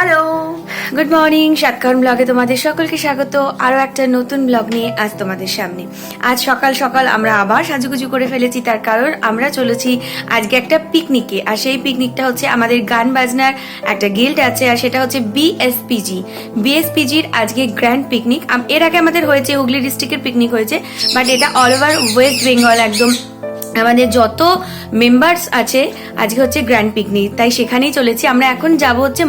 Hello, good morning. সাতকারণ ব্লগে তোমাদের সকলকে স্বাগত। আরও একটা নতুন ব্লগ নিয়ে আজ তোমাদের সামনে। আজ সকাল সকাল আমরা আবার সাজুগুজু করে ফেলেছি, তার কারণ আমরা চলেছি আজকে একটা পিকনিকে। আর সেই পিকনিকটা হচ্ছে আমাদের গান বাজনার একটা গিল্ড আছে, আর সেটা হচ্ছে বিএসপিজির আজকে গ্র্যান্ড পিকনিক। এর আগে আমাদের হয়েছে হুগলি ডিস্ট্রিক্টের পিকনিক হয়েছে, বাট এটা অল ওভার ওয়েস্ট বেঙ্গল, একদম আমাদের যত মেম্বার্স আছে আজকে হচ্ছে গ্র্যান্ড পিকনিক, তাই সেখানেই চলেছি আমরা। এখন যাব হচ্ছে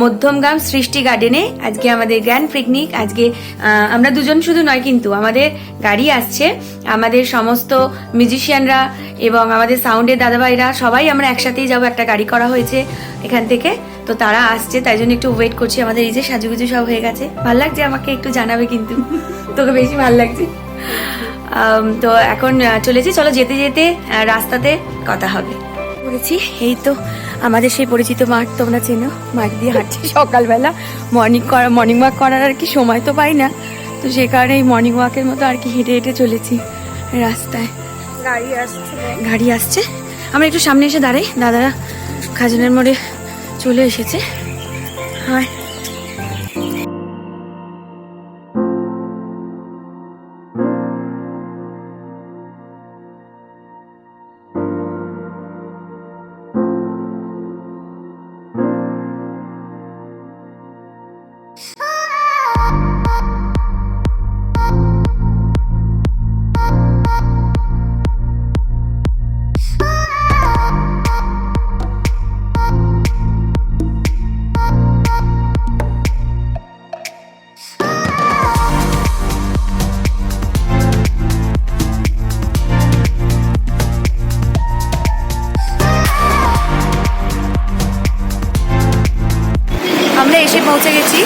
মধ্যমগ্রাম সৃষ্টি গার্ডেনে। আজকে আমাদের গ্র্যান্ড পিকনিক। আজকে আমরা দুজন শুধু নয়, কিন্তু আমাদের গাড়ি আসছে, আমাদের সমস্ত মিউজিশিয়ানরা এবং আমাদের সাউন্ডের দাদাভাইরা সবাই আমরা একসাথেই যাব। একটা গাড়ি করা হয়েছে এখান থেকে, তো তারা আসছে, তাই জন্য একটু ওয়েট করছি। আমাদের এই যে সাজুগুজু সব হয়ে গেছে। ভাল লাগছে? আমাকে একটু জানাবে কিন্তু, তোকে বেশি ভাল লাগছে। তো এখন চলেছি, চলো যেতে যেতে রাস্তাতে কথা হবে। বলেছি এই তো আমাদের সেই পরিচিত মাঠ, তোমরা চেনো, মাঠ দিয়ে হাঁটছি সকালবেলা। মর্নিং ওয়াক করার আর কি সময় তো পাই না, তো সে কারণে এই মর্নিং ওয়াকের মতো আর কি হেঁটে হেঁটে চলেছি রাস্তায়। গাড়ি আসছে, আমরা একটু সামনে এসে দাঁড়াই। দাদারা খাজনের মোড়ে চলে এসেছে। হ্যাঁ, আমরা এসে পৌঁছে গেছি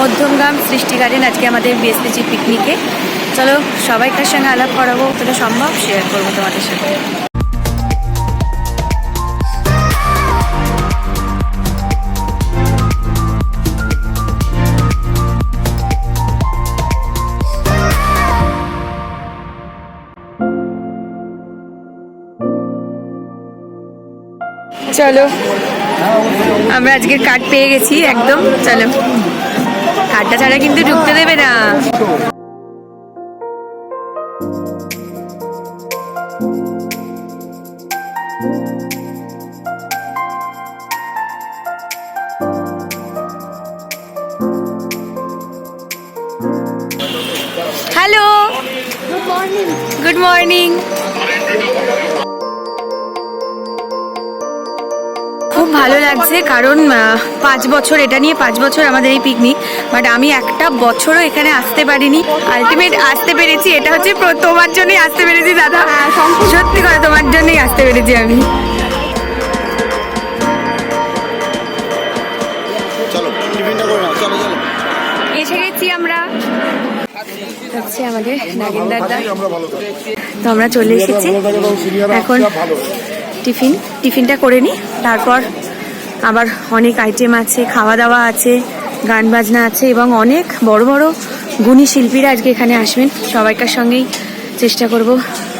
মধ্যমগ্রাম সৃষ্টি গার্ডেন। আজকে আমাদের বিএসপিজি পিকনিকে। চলো সবাইকার সঙ্গে আলাপ করাবো, যতটা সম্ভব শেয়ার করবো তোমাদের সাথে। চলো, আমরা আজকের কার্ড পেয়ে গেছি একদম। চলো, কার্ডটা ছাড়া কিন্তু ঢুকতে দেবে না। Hello, good morning. খুব ভালো লাগছে, কারণ 5 বছর, এটা নিয়ে 5 বছর আমাদের এই পিকনিক, বাট আমি একটা বছরও এখানে আসতে পারিনি। আলটিমেট আসতে পেরেছি, এটা হচ্ছে তোমার জন্যই আসতে পেরেছি দাদা। সত্যি কথা, তোমার জন্যই আসতে পেরেছি আমি। এসে গেছি আমরা, হচ্ছে আমাদের নাগেন্দারদা। তো আমরা চলে এসেছি এখন। টিফিনটা করে নিই, তারপর আবার অনেক আইটেম আছে, খাওয়া দাওয়া আছে, গান বাজনা আছে, এবং অনেক বড় বড় গুণী শিল্পীরা আজকে এখানে আসবেন। সবাইকার সঙ্গেই চেষ্টা করব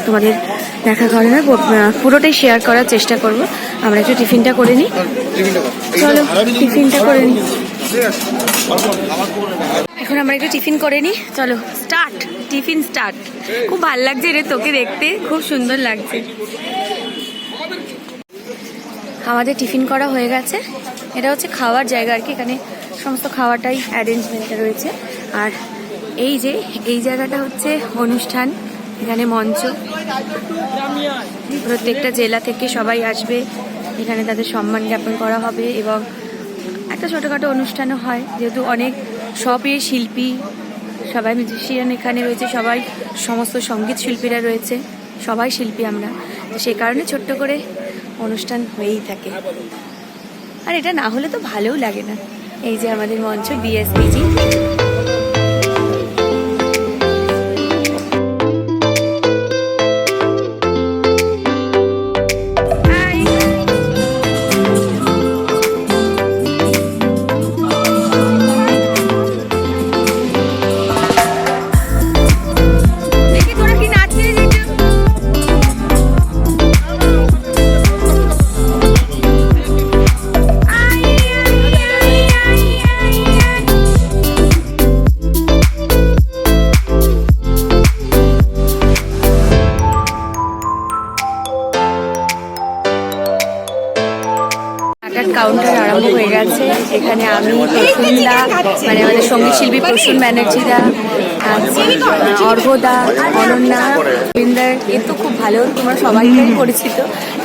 তোমাদের দেখা করানোর, পুরোটাই শেয়ার করার চেষ্টা করব। আমরা একটু টিফিনটা করে নিই। চলো টিফিনটা করে নিই। এখন আমরা একটু টিফিন করে নিই। চলো টিফিন স্টার্ট। খুব ভালো লাগছে রে তোকে দেখতে, খুব সুন্দর লাগছে। আমাদের টিফিন করা হয়ে গেছে। এটা হচ্ছে খাওয়ার জায়গা আর কি, এখানে সমস্ত খাওয়াটাই অ্যারেঞ্জমেন্টে রয়েছে। আর এই জায়গাটা হচ্ছে অনুষ্ঠান, এখানে মঞ্চ, প্রত্যেকটা জেলা থেকে সবাই আসবে, এখানে তাদের সম্মান জ্ঞাপন করা হবে, এবং একটা ছোটোখাটো অনুষ্ঠানও হয়, যেহেতু অনেক সবই শিল্পী, সবাই মিউজিশিয়ান এখানে রয়েছে, সবাই সমস্ত সঙ্গীত শিল্পীরা রয়েছে, সবাই শিল্পী আমরা, তো সেই কারণে ছোট্ট করে অনুষ্ঠান হয়েই থাকে। আর এটা না হলে তো ভালোও লাগে না। এই যে আমাদের মঞ্চ বিএসপিজি। কাউন্টার আরম্ভ হয়ে গেছে। এখানে আমি প্রসূনদা, মানে আমাদের সঙ্গীত শিল্পী প্রসূন ব্যানার্জিদা, অর্ঘদা, অনন্যা, বিন্দার, এ তো খুব ভালো, তোমরা সবাইকারই পরিচিত।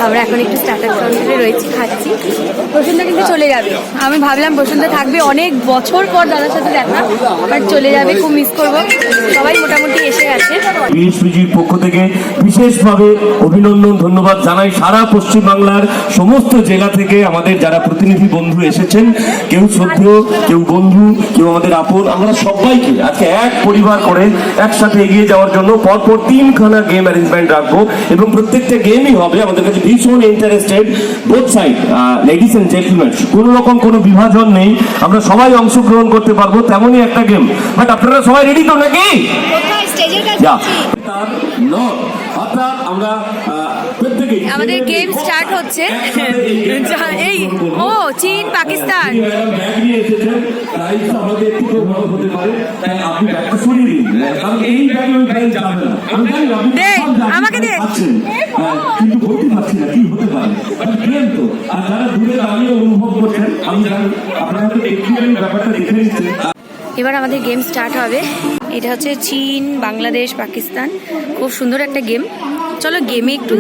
আমরা এখন একটু স্টার্টার কাউন্টারে রয়েছি, খাচ্ছি। প্রসূনদা কিন্তু চলে যাবে, আমি ভাবলাম প্রসূনদা থাকবে, অনেক বছর পর দাদার সাথে দেখা, বাট চলে যাবে, খুব মিস করবো। সবাই মোটামুটি এসে গেছে। বিএসপিজির পক্ষ থেকে বিশেষভাবে অভিনন্দন, ধন্যবাদ জানাই সারা পশ্চিমবাংলার সমস্ত জেলা থেকে আমাদের যারা প্রতিনিধি বন্ধু এসেছেন, কেউ শ্রদ্ধেয়, কেউ বন্ধু, কেউ আমাদের আপন, আমরা সবাইকে আজকে এক পরিবার করে একসাথে এগিয়ে যাওয়ার জন্য পরপর 3খানা গেম অ্যারেঞ্জমেন্ট রাখবো এবং প্রত্যেকটা গেমই হবে আমাদের কাছে ভীষণ interested, both side, ladies and gentleman, কোনো রকম কোনো বিভাজন নেই, আমরা সবাই অংশগ্রহণ করতে পারবো, তেমনই একটা গেম। বাট আপনারা সবাই রেডি তো নাকি? আমাদের গেম স্টার্ট হচ্ছে। এই ও চীন পাকিস্তান, দে আমাকে দে। কিন্তু বলতে পারছি না কি হতে পারে, তো আর যারা দূরে দাঁড়িয়ে অনুভব করছেন, আমি জানি আপনারা তো ব্যাপারটা দেখে নিচ্ছেন। এবার আমাদের গেম স্টার্ট হবে। এটা হচ্ছে চীন, বাংলাদেশ, পাকিস্তান, খুব সুন্দর একটা গেম। চলো গেমে একটু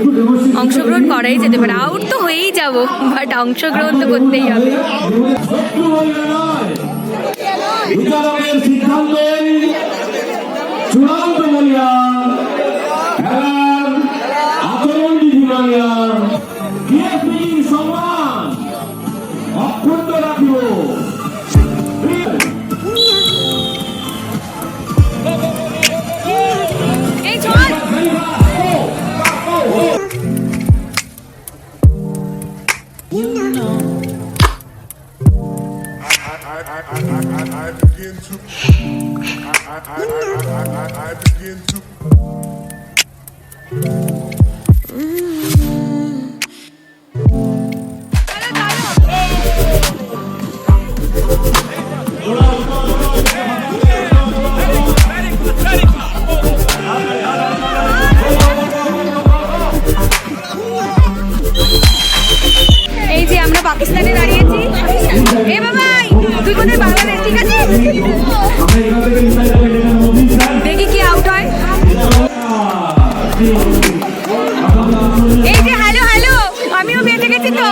অংশগ্রহণ করাই যেতে পারে, আউট তো হয়েই যাবো, বাট অংশগ্রহণ তো করতেই হবে। অক্ষুণ্ণ রাখিব। এই চল। I begin to এই যে আমরা পাকিস্তানে দাঁড়িয়েছি। এ বাবাই তুই কোথায়? বাংলাদেশ, ঠিক আছে, দেখি কি আউট হয়। এই যে হ্যালো হ্যালো, আমিও বেঁচে গেছি তো।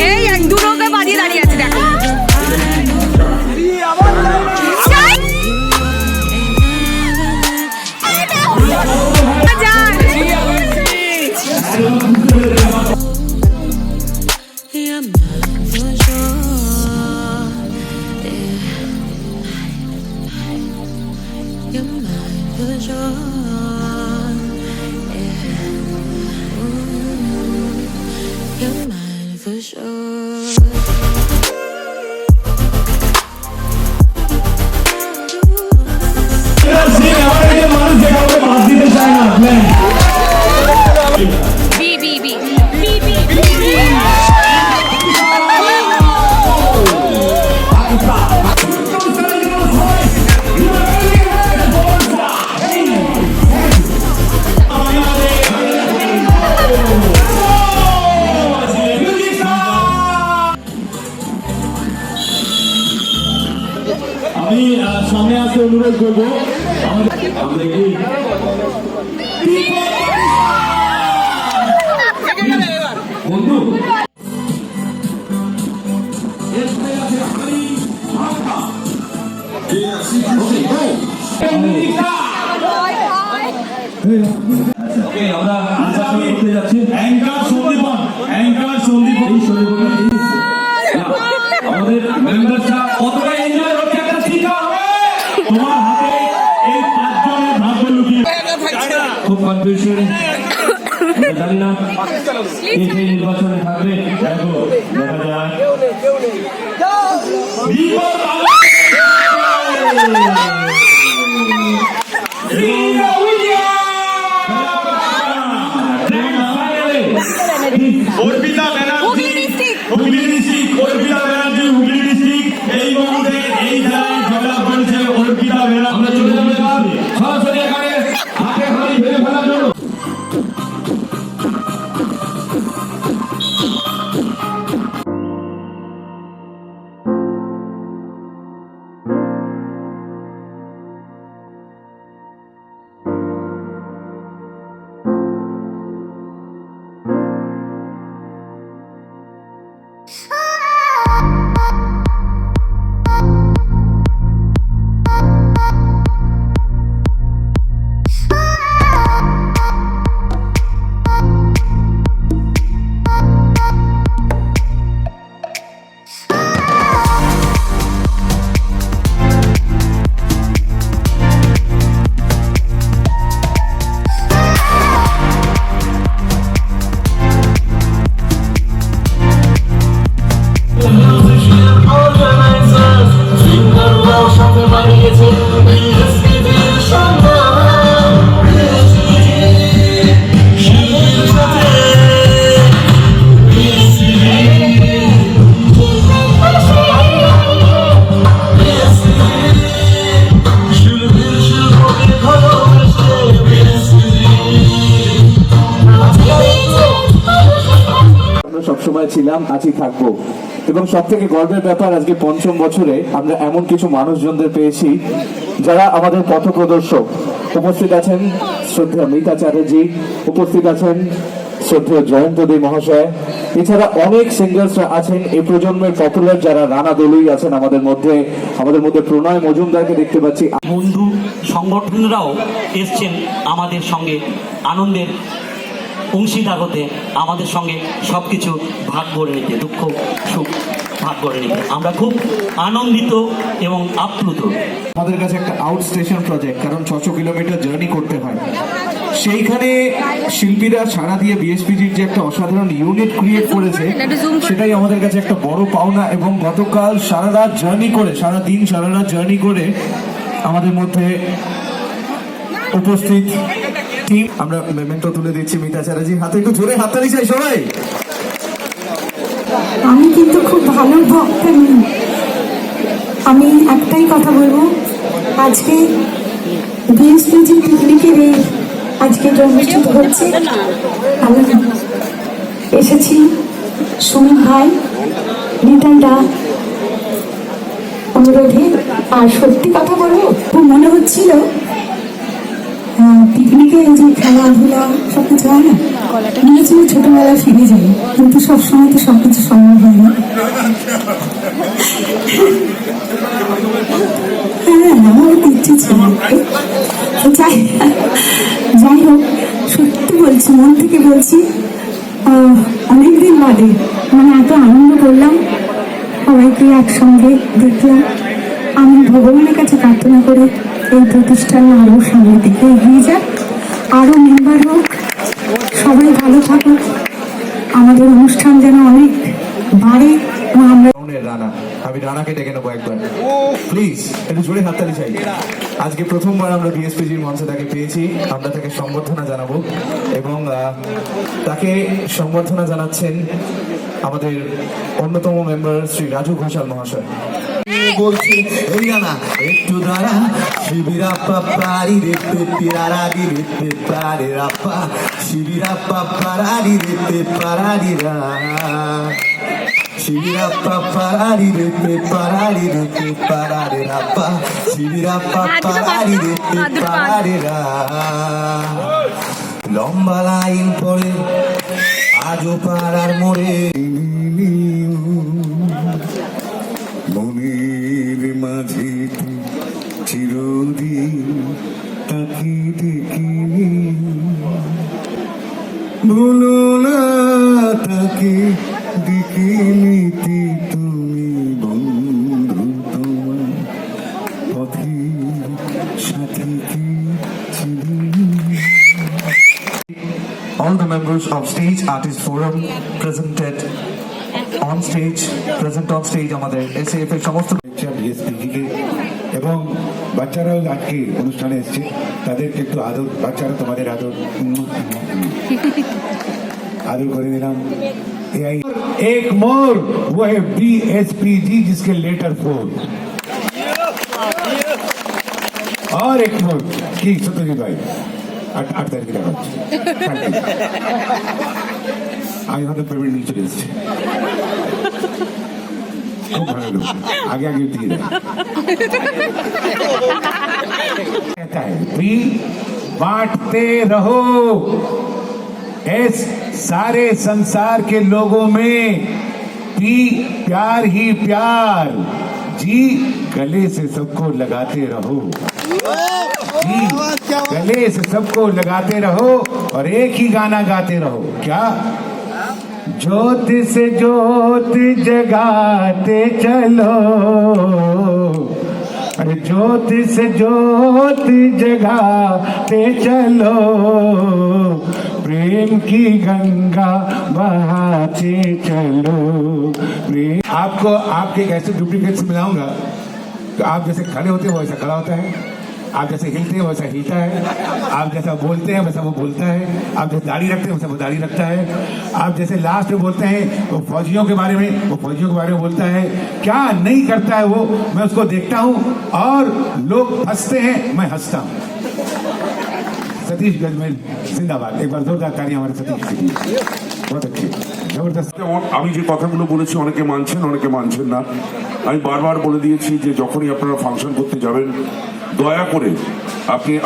এই এক দু নৌকা বাজিয়ে দাঁড়িয়ে আছে, দেখো। For sure. বি বি বি আমি সামনে আসতে অনুরোধ করবো। বন্ধু আমরা করতে যাচ্ছি। অ্যাঙ্কার সন্দীপন, অ্যাঙ্কার সন্দীপন, আমাদের মেম্বারটা কতটা এনজয় হচ্ছে একটা শিখা হবে। তোমার হাতে এই 5 জনের ভাগ্য লুকিয়ে খুব কনফিউশন, জানি না এই নির্বাচনে থাকবে। দেখো দেখা যায় অর্পিতা ব্যানার্জি, হুগলি ডিস্ট্রিক্ট, অর্পিতা ব্যানার্জি, হুগলি ডিস্ট্রিক্ট এই মুহূর্তে এই আছি থাকবো। এবং সব থেকে গর্বের ব্যাপার, আজকে পঞ্চম বছরে আমরা এমন কিছু মানুষজনদের পেয়েছি যারা আমাদের পথ প্রদর্শক। উপস্থিত আছেন শ্রদ্ধেয় মিতা চ্যাটার্জি, উপস্থিত আছেন শ্রদ্ধেয় জয়ন্ত দে মহাশয়, এছাড়া অনেক সিঙ্গার্সরা আছেন এই প্রজন্মের পপুলার যারা, রানা দলুই আছেন আমাদের মধ্যে প্রণয় মজুমদারকে দেখতে পাচ্ছি। বন্ধু সংগঠনরাও এসছেন আমাদের সঙ্গে আনন্দের অংশীদার হতে, আমাদের সঙ্গে সব কিছু ভাগ করে নিতে, দুঃখ সুখ ভাগ করে নিতে আমরা খুব আনন্দিত এবং আপ্লুত। আমাদের কাছে একটা আউট স্টেশন প্রজেক্ট, কারণ 600 কিলোমিটার জার্নি করতে হয়। সেইখানে শিল্পীরা সারা দিয়ে বিএসপিজির যে একটা অসাধারণ ইউনিট ক্রিয়েট করেছে, সেটাই আমাদের কাছে একটা বড় পাওনা। এবং গতকাল সারা রাত জার্নি করে আমাদের মধ্যে উপস্থিত টিম, আমরা মেমেন্টো তুলে দিচ্ছি মিতা চ্যাটার্জি হাতে। একটু জোরে হাততালি চাই সবাই। আমি কিন্তু খুব ভালো ভক্ত নই, আমি একটাই কথা বলবো, আজকে বিএসপিজি পিকনিকের এই আজকে যে অনুষ্ঠিত হচ্ছে, আমি এসেছি সুমিত ভাই, নিতাই দা অনুরোধে। আর সত্যি কথা বলবো, খুব মনে হচ্ছিল পিকনিকে এই যে খেলাধুলা সবকিছু হয় না, মনে হচ্ছিল ছোটবেলায় ফিরে যাই, কিন্তু সবসময় তো সবকিছু সম্ভব হয় না। হ্যাঁ, আমার তো ইচ্ছে ছিল। যাই হোক, সত্যি বলছি, মন থেকে বলছি, অনেকদিন বাদে মানে এত আনন্দ করলাম, সবাইকে একসঙ্গে দেখলাম। আমি ভগবানের কাছে প্রার্থনা করে এই প্রতিষ্ঠান আরো সামনের দিকে এগিয়ে যাক, আরো মেম্বার হোক, সবাই ভালো থাকুক, আমাদের অনুষ্ঠান যেন অনেক বাড়ে। আমরা রানা, আমি রানাকে ডেকে নেবো একবার, প্লিজ একটু জোরে হাততালি চাই। আজকে প্রথমবার আমরা বিএসপিজির মঞ্চে তাকে পেয়েছি, আমরা তাকে সম্বর্ধনা জানাবো। এবং তাকে সম্বর্ধনা জানাচ্ছেন আমাদের অন্যতম মেম্বার শ্রী রাজু ঘোষাল মহাশয়। বলছি এই গানা একটু দাঁড়া, শিবিরাপ্পা পারি রেতে পিরারি রেতে পারে রাপ্পা, শিবিরাপ্পা পারারি রেতে পারারি রা, শিবিরাপ্পা পারারি রেতে পারারে রাপ্পা, শিবিরাপ্পা পারারি রেতে পারারে রা। লম্বা লাইন পড়ে আজও পাড়ার মোড়ে, মনের মাঝে চিরদিন তাকে দেখিনি, ভুলো না তাকে দেখিনি তুমি বন্ধু, তোমার পথের সাথী কি ছিলি। All the members of Stage Artist Forum present on stage আমাদের SAF এর সমস্ত বিএসপিজিকে এবং বাচ্চারাও আজকে অনুষ্ঠানে এসছে, তাদেরকে একটু আদর, বাচ্চারা তোমাদের আদর করে দিলাম। एक मोर वो है BSPG जिसके लेटर 4, और एक मोर की सत्यजीत भाई 8 तारीख आज हमारे पेमेंट नहीं चले खूब भाলো लोग आगे दिए कहता है भी बांटते रहो इस सारे संसार के लोगों में, पी प्यार ही प्यार, जी गले से सबको लगाते रहो, जी गले से सबको लगाते रहो और एक ही गाना गाते रहो। क्या? ज्योत से ज्योत जगाते चलो, अरे ज्योत से ज्योत जगाते चलो, प्रेम की गंगा बहाते चलो। प्रेम आपको आपके ऐसे डुप्लीकेट से मिलाऊंगा, तो आप जैसे खड़े होते हैं वैसा खड़ा होता है, आप जैसे हिलते हैं वैसा हिलता है, आप जैसा बोलते हैं वैसा वो बोलता है, आप जैसे दाढ़ी रखते हैं वैसा वो दाढ़ी रखता है, आप जैसे लास्ट में बोलते हैं वो फौजियों के बारे में, वो फौजियों के बारे में बोलता है। क्या नहीं करता है वो, मैं उसको देखता हूँ और लोग हंसते हैं, मैं हंसता हूँ। सतीश गजमेल जिंदाबाद। एक बार जोरदार तालियां हमारे सतीश के लिए, बहुत अच्छी। जबरदस्त। আমি যে কথাগুলো বলেছি অনেকে মানছেন অনেকে মানছেন না। আমি বারবার বলে দিয়েছি যে যখনই আপনারা ফাংশন করতে যাবেন দয়া করে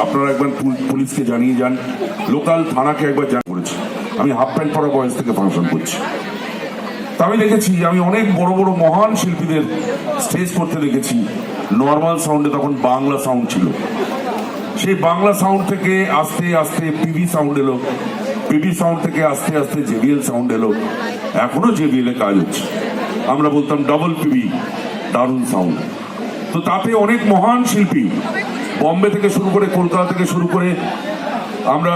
আপনারা একবার পুলিশকে জানিয়ে যান, লোকাল থানাকে একবার করেছি। আমি হাফ প্যান্ট পরা বয়স থেকে ফাংশন করছি, তা আমি দেখেছি যে আমি অনেক বড় বড় মহান শিল্পীদের স্টেজ করতে দেখেছি। নর্মাল সাউন্ডে তখন বাংলা সাউন্ড ছিল, সেই বাংলা সাউন্ড থেকে আস্তে আস্তে পিভি সাউন্ড এলো, পিভি সাউন্ড থেকে আস্তে আস্তে জেবিএল সাউন্ড এলো, এখনো জেবিএল এ কাজ হচ্ছে। আমরা বলতাম ডাবল পিভি, দারুণ সাউন্ড। তো তাতে অনেক মহান শিল্পী বম্বে থেকে শুরু করে কলকাতা থেকে শুরু করে আমরা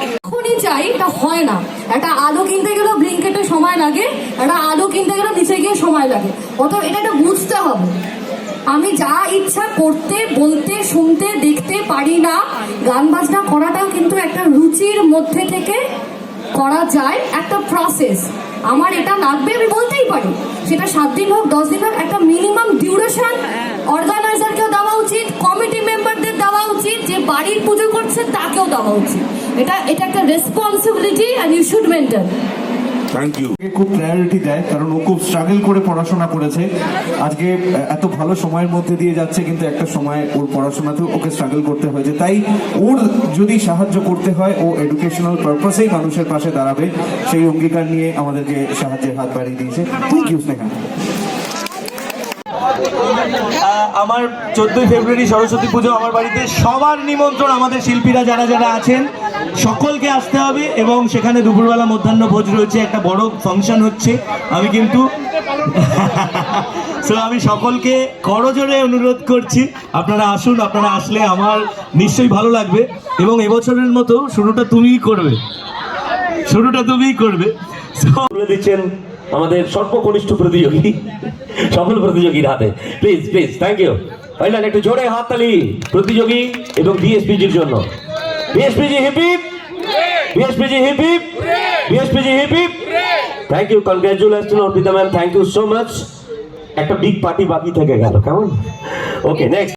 এখনই চাই, এটা হয় না। একটা আলু কিনতে গেলেও ব্লিঙ্কেটে সময় লাগে, একটা আলু কিনতে গেলেও নিচে গিয়ে সময় লাগে। অতএব এটা বুঝতে হবে। আমি যা ইচ্ছা করতে বলতে শুনতে দেখতে পারি না। গান বাজনা করাটাও কিন্তু একটা রুচির মধ্যে থেকে করা যায়, একটা প্রসেস। আমার এটা লাগবে আমি বলতেই পারি, সেটা 7 দিন হোক 10 দিন হোক, একটা মিনিমাম ডিউরেশন অর্গানাইজারকেও দেওয়া উচিত, কমিটি মেম্বারদের দেওয়া উচিত, যে বাড়ির পুজো করছে তাকেও দেওয়া উচিত। এটা একটা responsibility and you should maintain. Thank you. খুব প্রায়োরিটি দেয়, কারণ ও খুব স্ট্রাগল করে পড়াশোনা করেছে। আজকে এত ভালো সময়ের মধ্যে দিয়ে যাচ্ছে, কিন্তু একটা সময় ওর পড়াশোনাতেও ওকে স্ট্রাগল করতে হয়েছে। তাই ওর যদি সাহায্য করতে হয়, ও এডুকেশনাল পারপাসেই মানুষের পাশে দাঁড়াবে, সেই অঙ্গীকার নিয়ে আমাদেরকে সাহায্যের হাত বাড়িয়ে দিয়েছে। Thank you Sneha. আমার 14ই ফেব্রুয়ারি সরস্বতী পুজো আমার বাড়িতে, সবার নিমন্ত্রণ। আমাদের শিল্পীরা যারা যারা আছেন সকলকে আসতে হবে, এবং সেখানে দুপুরবেলা মধ্যাহ্ন ভোজ রয়েছে, একটা বড় ফাংশন হচ্ছে। আমি কিন্তু আমি সকলকে করজোড়ে অনুরোধ করছি, আপনারা আসুন। আপনারা আসলে আমার নিশ্চয়ই ভালো লাগবে, এবং এবছরের মতো শুরুটা তুমিই করবে, তুলে দিচ্ছেন আমাদের সর্বকনিষ্ঠ প্রতিযোগী, সফল প্রতিযোগীর হাতে। Please please, thank you. Final একটু জোরে হাততালি প্রতিযোগী এবং বিএসপিজির জন্য। BSPG hip hip, BSPG hip hip, BSPG hip hip. Thank you, congratulation Arpita ma'am, thank you so much. একটা বিগ পার্টি বাকি থেকে গেল, কেমন? ওকে, নেক্সট।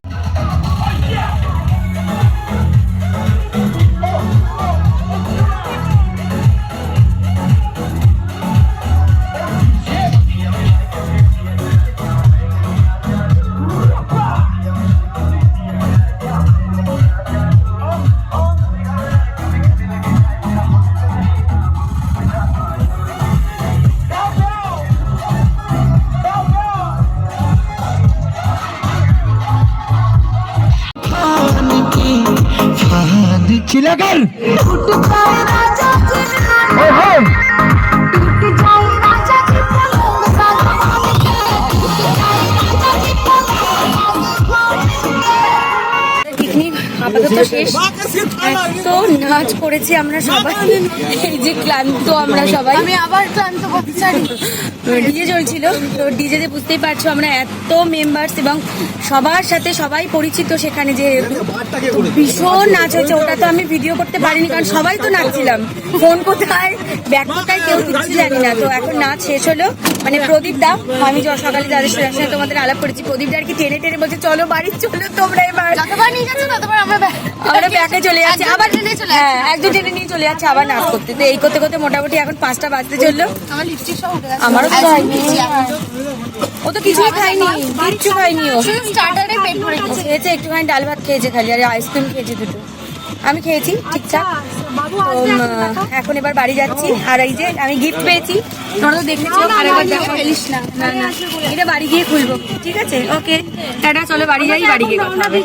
পিকনিক আপাতত শেষ। এত নাচ করেছি আমরা সবাই, এই যে ক্লান্ত আমরা সবাই। আমি আবার ক্লান্ত, ডিজে চলছিল, তো ডিজেতে বুঝতেই পারছো আমরা এত মেম্বার্স এবং সবার সাথে সবাই পরিচিত সেখানে, যে ভীষণ নাচ হয়েছে। ওটা তো আমি ভিডিও করতে পারিনি, কারণ সবাই তো নাচছিলাম, ফোন কোথায় ব্যাগ কোথায় কেউ কিছু জানি না। তো এখন নাচ শেষ হলো, মানে প্রদীপ দা, আমি সকালে যাদের সঙ্গে তোমাদের আলাপ করেছি, প্রদীপ দা আর কি টেনে টেনে বলছে চলো বাড়ি চলো তোমরা, এবার আমরা ব্যাগে চলে যাচ্ছি আবার, হ্যাঁ একজন টেনে নিয়ে চলে যাচ্ছে আবার নাচ করতে। তো এই করতে করতে মোটামুটি এখন 5টা বাজতে চললো। আমারও তো হয়নি, ও তো কিছুই খাইনি, কিচ্ছু খাইনি। ও খেয়েছে একটুখানি ডাল ভাত খেয়েছে খালি, আর আইসক্রিম খেয়েছে দুটো, আমি খেয়েছি ঠিকঠাক। তো এখন এবার বাড়ি যাচ্ছি। আর এই যে আমি গিফট পেয়েছি, তোমরা তো দেখেছো, আর এবার দেখো, না এটা বাড়ি গিয়ে খুলবো, ঠিক আছে? ওকে টাটা, চলো বাড়ি যাই, বাড়ি গিয়ে কথা হবে।